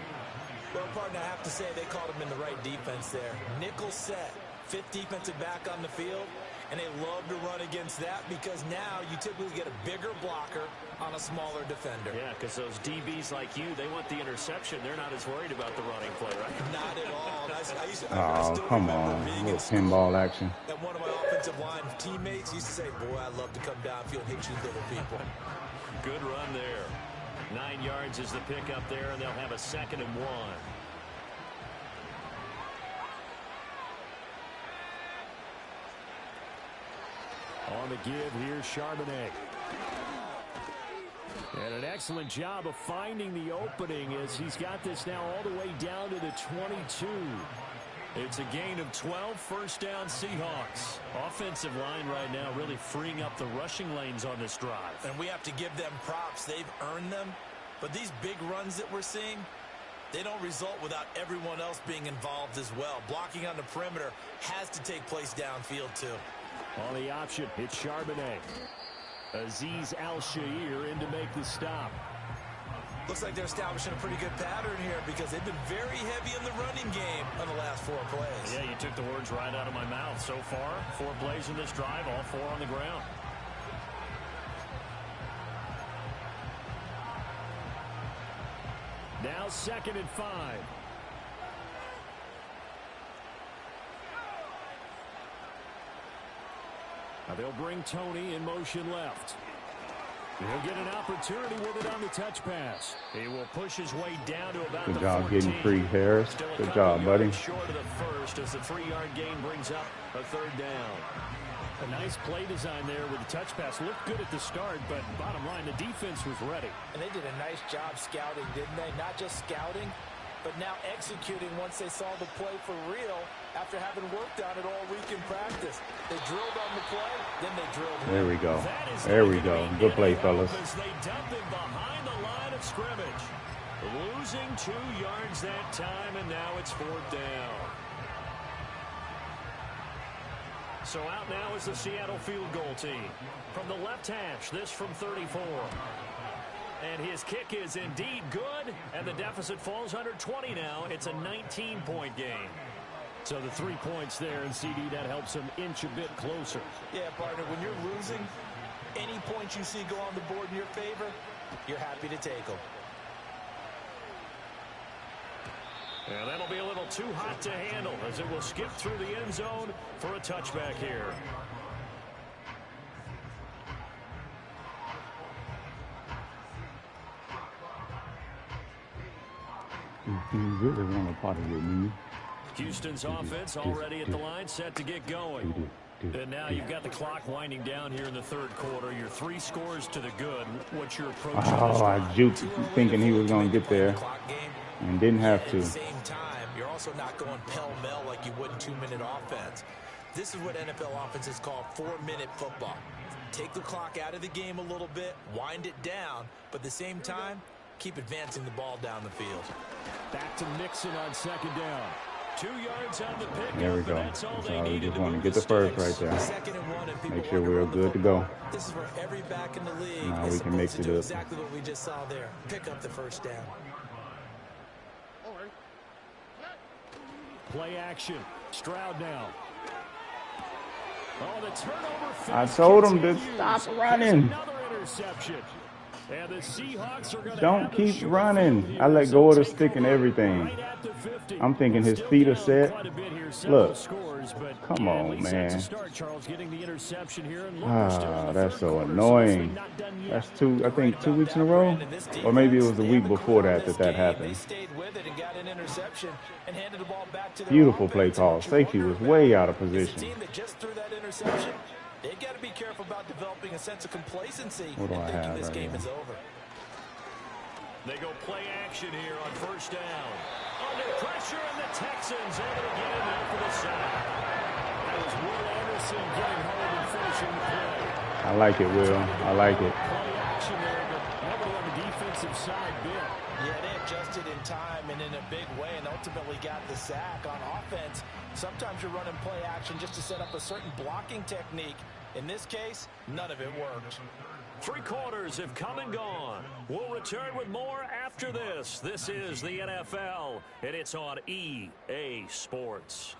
Well, partner, I have to say they called him in the right defense there. Nickel set, 5th defensive back on the field, and they love to run against that because now you typically get a bigger blocker on a smaller defender. Yeah, because those DBs like you, they want the interception. They're not as worried about the running play, right? Not at all. Oh, come on. A little pinball action. And one of my offensive line teammates used to say, boy, I love to come downfield and hit you little people. Good run there. 9 yards is the pickup there, and they'll have a 2nd and 1. On the give, here's Charbonnet. And an excellent job of finding the opening as he's got this now all the way down to the 22. It's a gain of 12, 1st down Seahawks. Offensive line right now really freeing up the rushing lanes on this drive. And we have to give them props. They've earned them. But these big runs that we're seeing, they don't result without everyone else being involved as well. Blocking on the perimeter has to take place downfield too. On the option, it's Charbonnet. Azeez Al-Shaair in to make the stop. Looks like they're establishing a pretty good pattern here because they've been very heavy in the running game on the last 4 plays. Yeah, you took the words right out of my mouth. So far, 4 plays in this drive, all 4 on the ground. Now 2nd and 5. Now they'll bring Tony in motion left. He'll get an opportunity with it on the touch pass. He will push his way down to about Good the job 14. getting free, Harris. Good job, buddy. Short of the first as the 3-yard gain brings up a 3rd down. A nice play design there with the touch pass. Looked good at the start, but bottom line, the defense was ready. And they did a nice job scouting, didn't they? Not just scouting, but now executing once they saw the play for real after having worked on it all week in practice. They drilled on the play, then they drilled him. There we go. There we go. Good play, fellas. As they dump him behind the line of scrimmage. Losing 2 yards that time, and now it's 4th down. So out now is the Seattle field goal team. From the left hash, this from 34. And his kick is indeed good, and the deficit falls under 20 now. It's a 19-point game. So the 3 points there, and CD, that helps him inch a bit closer. Yeah, partner, when you're losing, any points you see go on the board in your favor, you're happy to take them. And that'll be a little too hot to handle as it will skip through the end zone for a touchback here. You really want to party with me? Houston's offense already at the line, set to get going. And now you've got the clock winding down here in the 3rd quarter. Your 3 scores to the good. What's your approach? Oh, I juked thinking he was going to get there and didn't have to. At the same time, you're also not going pell-mell like you would in 2-minute offense. This is what NFL offenses call 4-minute football. Take the clock out of the game a little bit, wind it down, but at the same time, keep advancing the ball down the field. Back to Mixon on 2nd down. 2 yards on the pick. There we go. That's all we just want to get the first right there. Make sure we're good to go. This is where every back in the league now is we can mix supposed to it do up. exactly what we just saw there. Pick up the 1st down. Play action. Stroud now. Oh, the turnover. I told him to stop running. Another interception. And the Seahawks are gonna Don't keep running. I let go of the stick and everything. I'm thinking his feet are set. Look. Come on, man. Ah, that's so annoying. That's I think 2 weeks in a row. Or maybe it was the week before that happened. Beautiful play call. Safety was way out of position. They got to be careful about developing a sense of complacency What do and I thinking have this right game here? is over. They go play action here on 1st down. Under pressure, and the Texans able to get in there for the sack. That was Will Anderson getting home and finishing the play. I like it, Will. I like it. Play action there, but nobody on the defensive side bit. Yeah, they adjusted in time and in a big way and ultimately got the sack. On offense, sometimes you're running play action just to set up a certain blocking technique. In this case, none of it worked. 3 quarters have come and gone. We'll return with more after this. This is the NFL, and it's on EA Sports.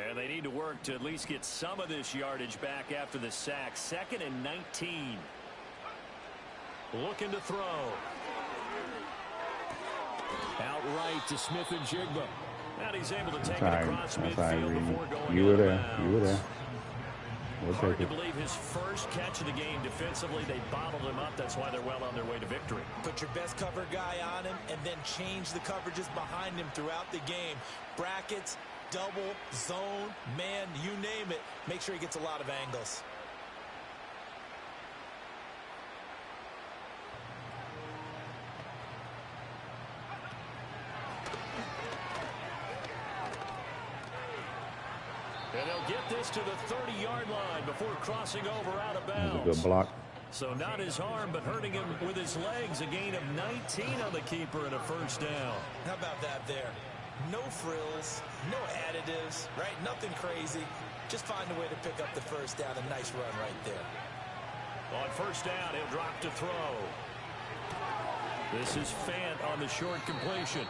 And they need to work to at least get some of this yardage back after the sack. 2nd and 19. Looking to throw. Outright to Smith and Jigba. And he's able to take it across midfield before going You were out of there. bounds. You were there. We'll Hard take to it. believe his first catch of the game defensively. They bottled him up. That's why they're well on their way to victory. Put your best cover guy on him and then change the coverages behind him throughout the game. Brackets, double, zone, man, you name it. Make sure he gets a lot of angles. And they'll get this to the 30-yard line before crossing over out of bounds. That was a good block. So not his arm, but hurting him with his legs. A gain of 19 on the keeper and a 1st down. How about that there? No frills, no additives, right? Nothing crazy. Just find a way to pick up the 1st down. A nice run right there. On 1st down, he'll drop to throw. This is Fant on the short completion.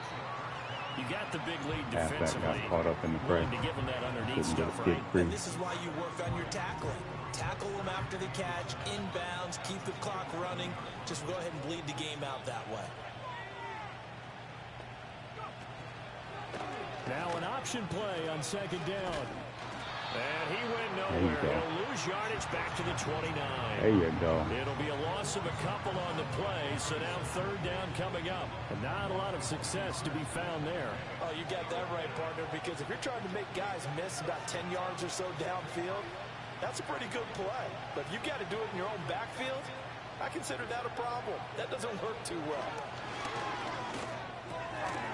You got the big lead Halfback defensively. got caught up in the fray. Willing to give him that underneath Couldn't get stuff, a kick right? free. And this is why you work on your tackling. Tackle them after the catch, inbounds, keep the clock running. Just go ahead and bleed the game out that way. Now an option play on second down. And he went nowhere. He'll lose yardage back to the 29. There you go. It'll be a loss of a couple on the play, so now third down coming up. And not a lot of success to be found there. Oh, you got that right, partner, because if you're trying to make guys miss about 10 yards or so downfield, that's a pretty good play. But if you've got to do it in your own backfield, I consider that a problem. That doesn't work too well.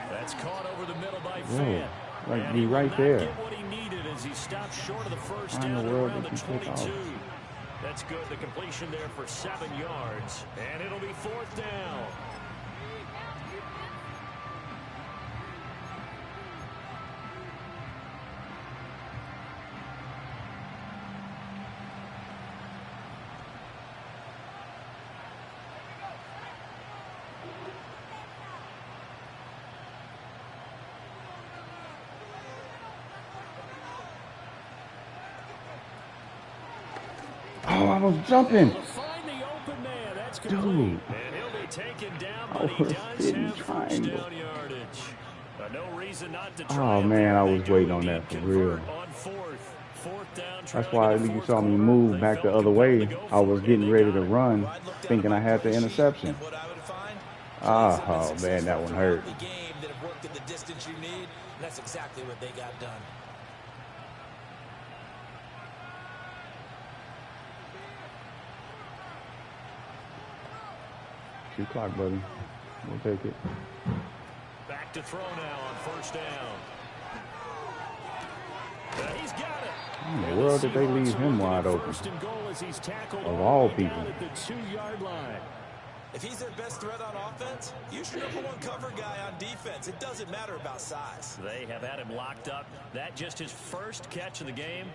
That's caught over the middle by Fant. Like, be right there. Get what he needed as he stopped short of the first down around the 22. That's good. The completion there for 7 yards. And it'll be fourth down. Oh, I was jumping. Find the open man. That's complete. Dude. And he'll be taken down, but he does have first down yardage. No reason not to try. Oh, man, I was waiting on that for real. On fourth down, that's why you saw me move back the other way. I was getting ready to run, thinking I had the interception. Oh, man, that one hurt. That's exactly what they got done. Shoot clock, buddy. We'll take it. Back to throw now on first down. He's got it. How in the world did they leave him wide open? Of all people. At the 2-yard line. If he's their best threat on offense, use your number one cover guy on defense. It doesn't matter about size. They have had him locked up. That just his first catch of the game.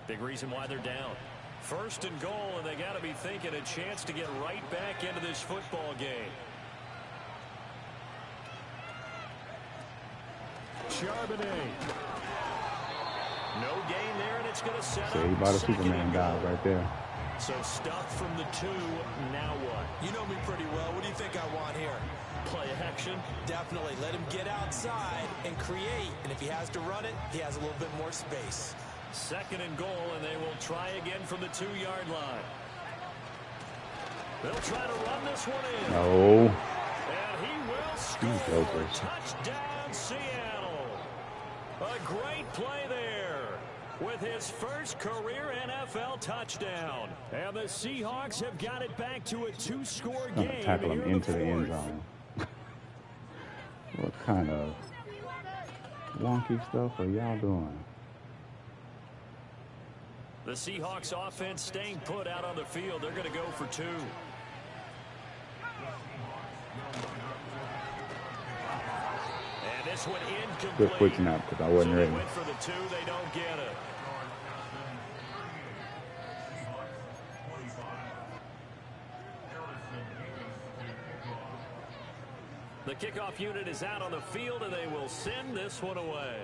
Big reason why they're down. First and goal, and they got to be thinking a chance to get right back into this football game. Charbonnet. No gain there, and it's going to set up. He bought a Superman guy right there. So stuff from the 2. Now what? You know me pretty well. What do you think I want here? Play action? Definitely. Let him get outside and create. And if he has to run it, he has a little bit more space. Second and goal, and they will try again from the 2-yard line. They'll try to run this one in. No. And he will score. Touchdown, Seattle. A great play there with his first career NFL touchdown. And the Seahawks have got it back to a 2-score game. Tackle him into the end zone. What kind of wonky stuff are y'all doing? The Seahawks offense staying put out on the field. They're going to go for 2. And this one incomplete. Good quick snap because I wasn't ready. They went for the 2. They don't get it. The kickoff unit is out on the field, and they will send this one away.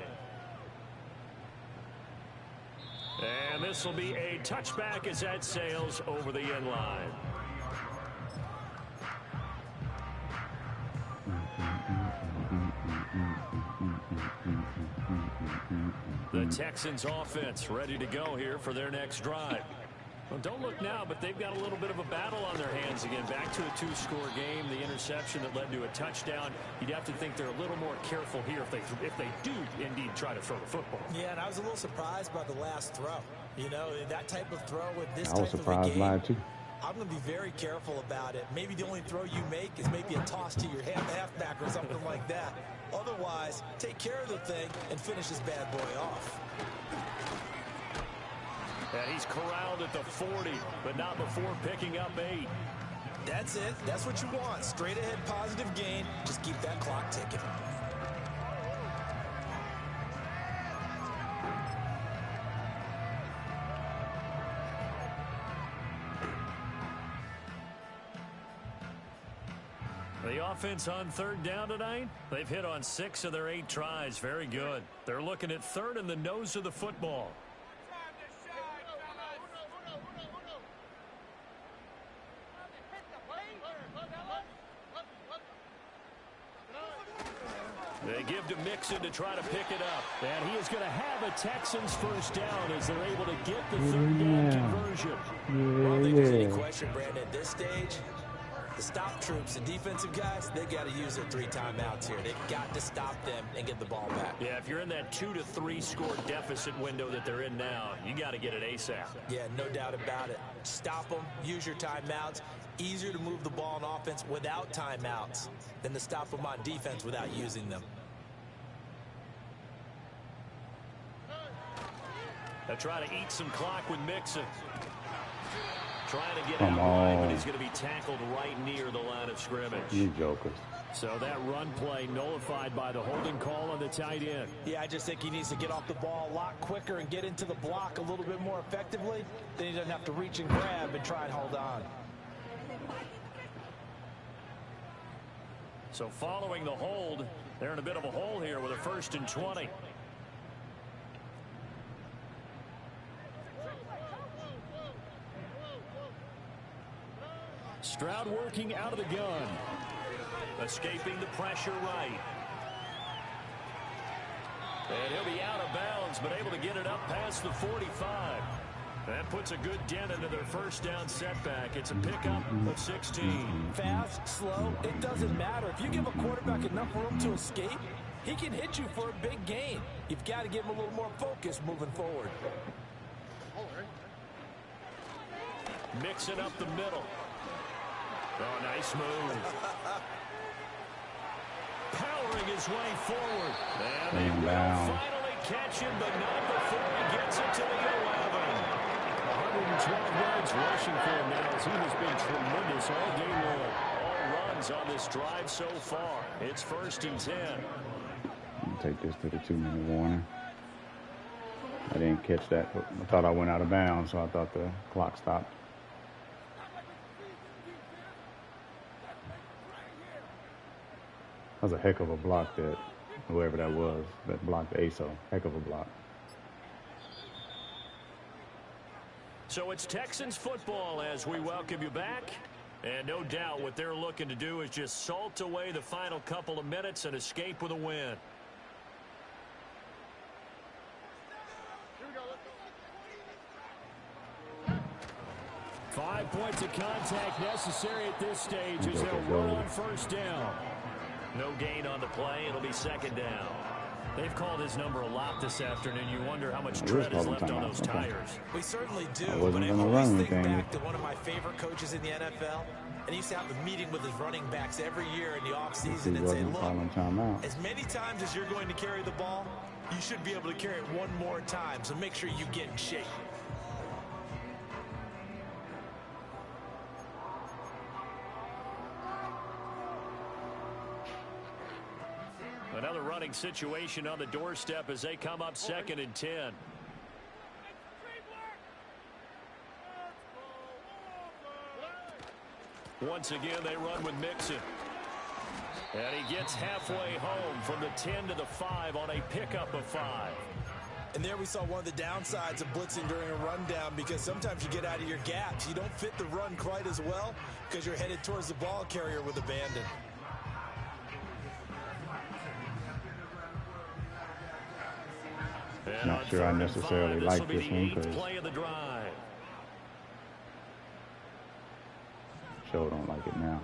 And this will be a touchback as that sails over the end line. The Texans offense ready to go here for their next drive. Well, don't look now, but they've got a little bit of a battle on their hands again. Back to a 2-score game. The interception that led to a touchdown. You'd have to think they're a little more careful here if they do indeed try to throw the football. Yeah, and I was a little surprised by the last throw. You know, that type of throw with this I was type surprised of a game, by it too. I'm going to be very careful about it. Maybe the only throw you make is maybe a toss to your halfback or something like that. Otherwise, take care of the thing and finish this bad boy off. And he's corralled at the 40, but not before picking up 8. That's it. That's what you want. Straight ahead positive gain. Just keep that clock ticking. The offense on third down tonight, they've hit on 6 of their 8 tries. Very good. They're looking at third in the nose of the football. They give to Mixon to try to pick it up. And he is going to have a Texans first down as they're able to get the third down conversion. I don't think there's any question, Brandon, at this stage, the stop troops, the defensive guys, they got to use their 3 timeouts here. They've got to stop them and get the ball back. Yeah, if you're in that 2 to 3 score deficit window that they're in now, you got to get it ASAP. Yeah, no doubt about it. Stop them, use your timeouts. Easier to move the ball on offense without timeouts than to stop them on defense without using them. They'll try to eat some clock with Mixon. Trying to get Come out, on. but he's going to be tackled right near the line of scrimmage. You jokers. So that run play nullified by the holding call on the tight end. Yeah, I just think he needs to get off the ball a lot quicker and get into the block a little bit more effectively. Then he doesn't have to reach and grab and try and hold on. So following the hold, they're in a bit of a hole here with a 1st and 20. Stroud working out of the gun. Escaping the pressure right. And he'll be out of bounds, but able to get it up past the 45. That puts a good dent into their first down setback. It's a pickup of 16. Fast, slow, it doesn't matter. If you give a quarterback enough room to escape, he can hit you for a big gain. You've got to give him a little more focus moving forward. Mixing up the middle. Oh, nice move. Powering his way forward. And they will finally catch him, but not before he gets it to the 11. 112 yards rushing for him now as he has been tremendous all day long. All runs on this drive so far. It's 1st and 10. I'll take this to the 2-minute warning. I didn't catch that. I thought I went out of bounds, so I thought the clock stopped. That was a heck of a block that, whoever that was, that blocked ASO. Heck of a block. So it's Texans football as we welcome you back. And no doubt what they're looking to do is just salt away the final couple of minutes and escape with a win. Five points of contact necessary at this stage as they'll run on first down. No gain on the play. It'll be 2nd down. They've called his number a lot this afternoon. You wonder how much tread is left on those tires. We certainly do, but I always think back to one of my favorite coaches in the NFL. And he used to have a meeting with his running backs every year in the offseason and say, look, as many times as you're going to carry the ball, you should be able to carry it one more time. So make sure you get in shape. Another running situation on the doorstep as they come up 2nd and 10. Once again, they run with Mixon. And he gets halfway home from the 10 to the 5 on a pickup of 5. And there we saw one of the downsides of blitzing during a rundown, because sometimes you get out of your gaps. You don't fit the run quite as well because you're headed towards the ball carrier with abandon. Not sure I necessarily like this one because sure don't like it now.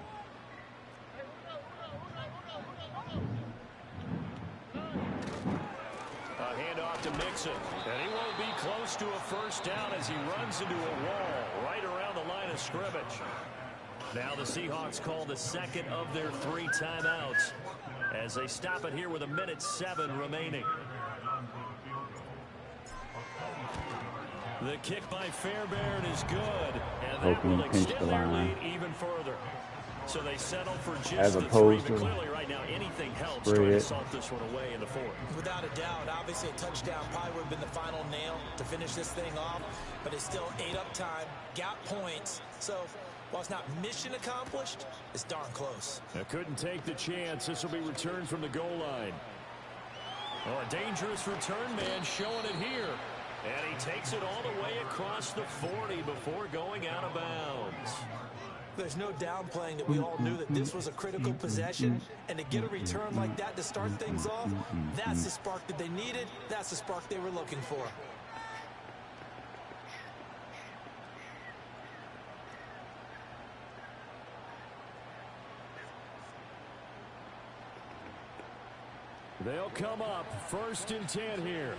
A handoff to Mixon, and he won't be close to a first down as he runs into a wall right around the line of scrimmage. Now the Seahawks call the 2nd of their 3 timeouts as they stop it here with 1:07 remaining. The kick by Fairbairn is good, and that will extend their lead even further. So they settle for just the 3, but clearly right now anything helps trying to salt this one away in the 4th. Without a doubt, obviously a touchdown probably would have been the final nail to finish this thing off, but it's still 8 up time, got points. So while it's not mission accomplished, it's darn close. I couldn't take the chance. This will be returned from the goal line. Oh, a dangerous return man showing it here. And he takes it all the way across the 40 before going out of bounds. There's no downplaying that we all knew that this was a critical possession, and to get a return like that to start things off, that's the spark that they needed. That's the spark they were looking for. They'll come up 1st and 10 here.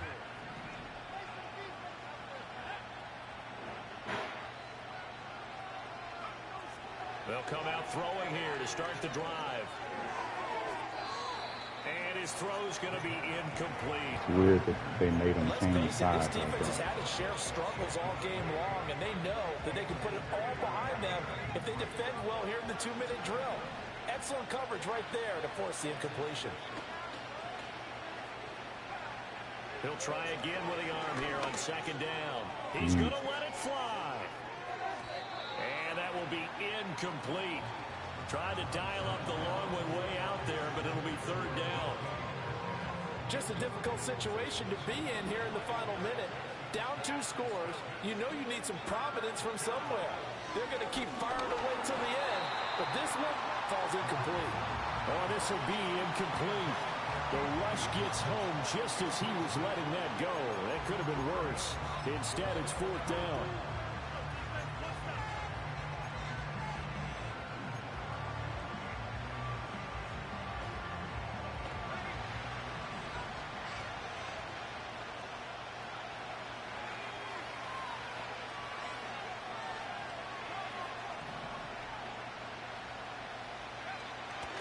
They'll come out throwing here to start the drive. And his throw's going to be incomplete. It's weird that they made him change sides. This defense has had its share of struggles all game long, and they know that they can put it all behind them if they defend well here in the 2-minute drill. Excellent coverage right there to force the incompletion. He'll try again with the arm here on 2nd down. He's going to let it fly. And that will be incomplete. Tried to dial up the long one way out there, but it'll be 3rd down. Just a difficult situation to be in here in the final minute. Down 2 scores, you know you need some providence from somewhere. They're going to keep firing away till the end, but this one falls incomplete. Oh, this will be incomplete. The rush gets home just as he was letting that go. That could have been worse. Instead, it's 4th down.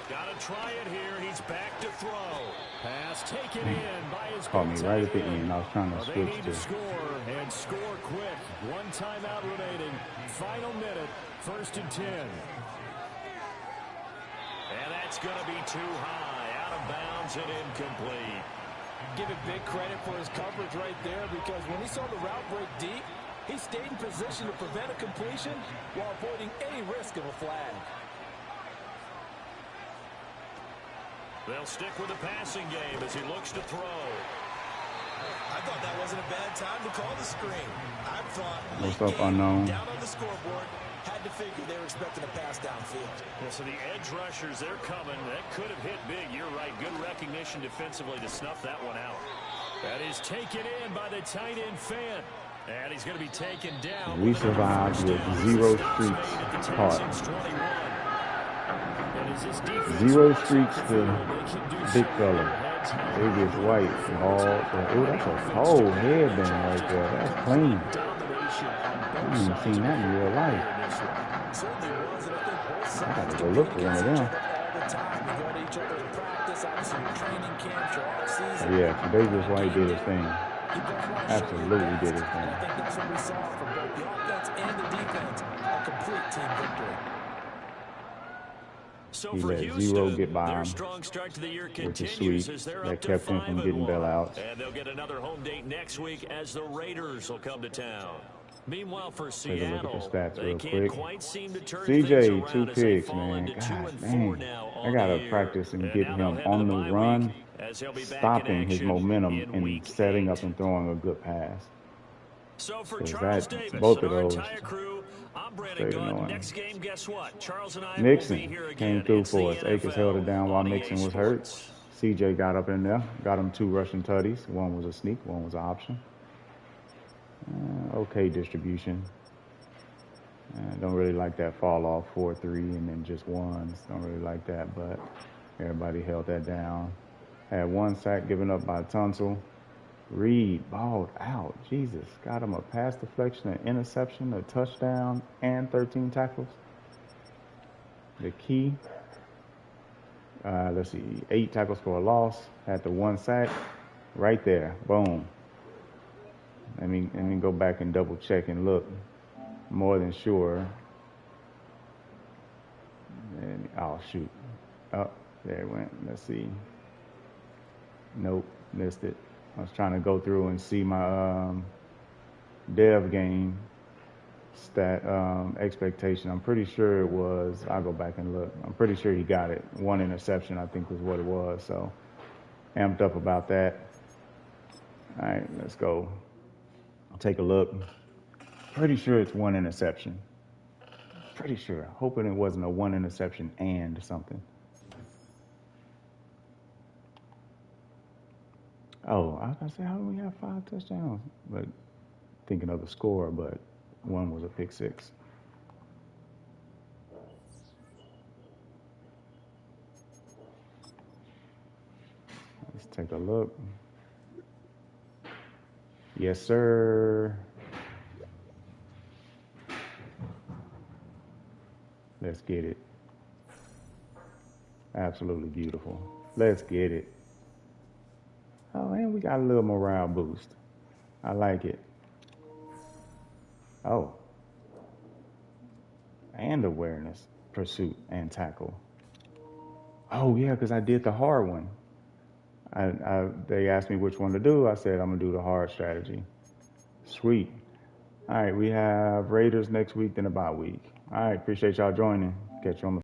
Got to try it here. He's back to throw. Pass taken in by his Caught me right at the end. I was trying to They switch need to to score and score quick. 1 timeout remaining. Final minute. 1st and 10. And that's going to be too high. Out of bounds and incomplete. Give it big credit for his coverage right there, because when he saw the route break deep, he stayed in position to prevent a completion while avoiding any risk of a flag. They'll stick with the passing game as he looks to throw. I thought that wasn't a bad time to call the screen. I thought What's late up, game, unknown? down on the scoreboard, had to figure they were expecting a pass downfield. Yeah, so the edge rushers, they're coming. That could have hit big. You're right. Good recognition defensively to snuff that one out. That is taken in by the tight end Fan. And he's going to be taken down. We survived with 0 streaks caught. 0 streaks to big fella. Davis White. Oh, that's a cold headband right there. That's clean. I ain't even seen that in real life. I got to go look for one of them. Yeah, Davis White did his thing. Absolutely did his thing. I think that's what we saw from both the offense and the defense. A complete team victory. So He for let Houston, 0 get by their him, strong start to the year which is continues sweet. as they're That up to kept him from getting 5-1. bailouts. And they'll get another home date next week as the Raiders will come to town. Meanwhile, for Take a look at the Seattle, stats they real can't quick. quite seem to turn CJ, things 2 around as they picks, fall man. into 2 God and 4 dang. now I on got the to year. practice and And get now him they'll head on to the bye run, week as he'll be back in stopping his action momentum in and week setting 8. up and throwing a good pass. So for 'Cause Charles that- Davis both and of our those entire crew, I'm Brandon stayed Gunn. annoying. Next game, guess what? Charles and I Nixon will be here again. came through It's for the us. Akers held it down NFL while on EA Nixon was hurt. Sports. CJ got up in there, got him 2 rushing tutties. One was a sneak, one was an option. Okay distribution. Don't really like that fall off 4-3 and then just ones. Don't really like that, but everybody held that down. Had 1 sack given up by Tunsil. Reed balled out. Jesus, got him a pass deflection, an interception, a touchdown, and 13 tackles. The key, let's see, 8 tackles for a loss. Had the 1 sack right there. Boom. Let me go back and double check and look. More than sure. And, oh, shoot. Oh, there it went. Let's see. Nope, missed it. I was trying to go through and see my dev game stat expectation. I'm pretty sure it was, I'll go back and look. I'm pretty sure he got it. 1 interception, I think, was what it was. So, amped up about that. All right, let's go. I'll take a look. Pretty sure it's 1 interception. pretty sure. Hoping it wasn't a 1 interception and something. Oh, I was going to say, how do we have 5 touchdowns? But thinking of the score, but one was a pick 6. Let's take a look. Yes, sir. Let's get it. Absolutely beautiful. Let's get it. Oh, and we got a little morale boost. I like it. Oh. And awareness, pursuit, and tackle. Oh, yeah, because I did the hard one. They asked me which one to do. I said I'm going to do the hard strategy. Sweet. All right, we have Raiders next week, then a bye week. All right, appreciate y'all joining. Catch you on the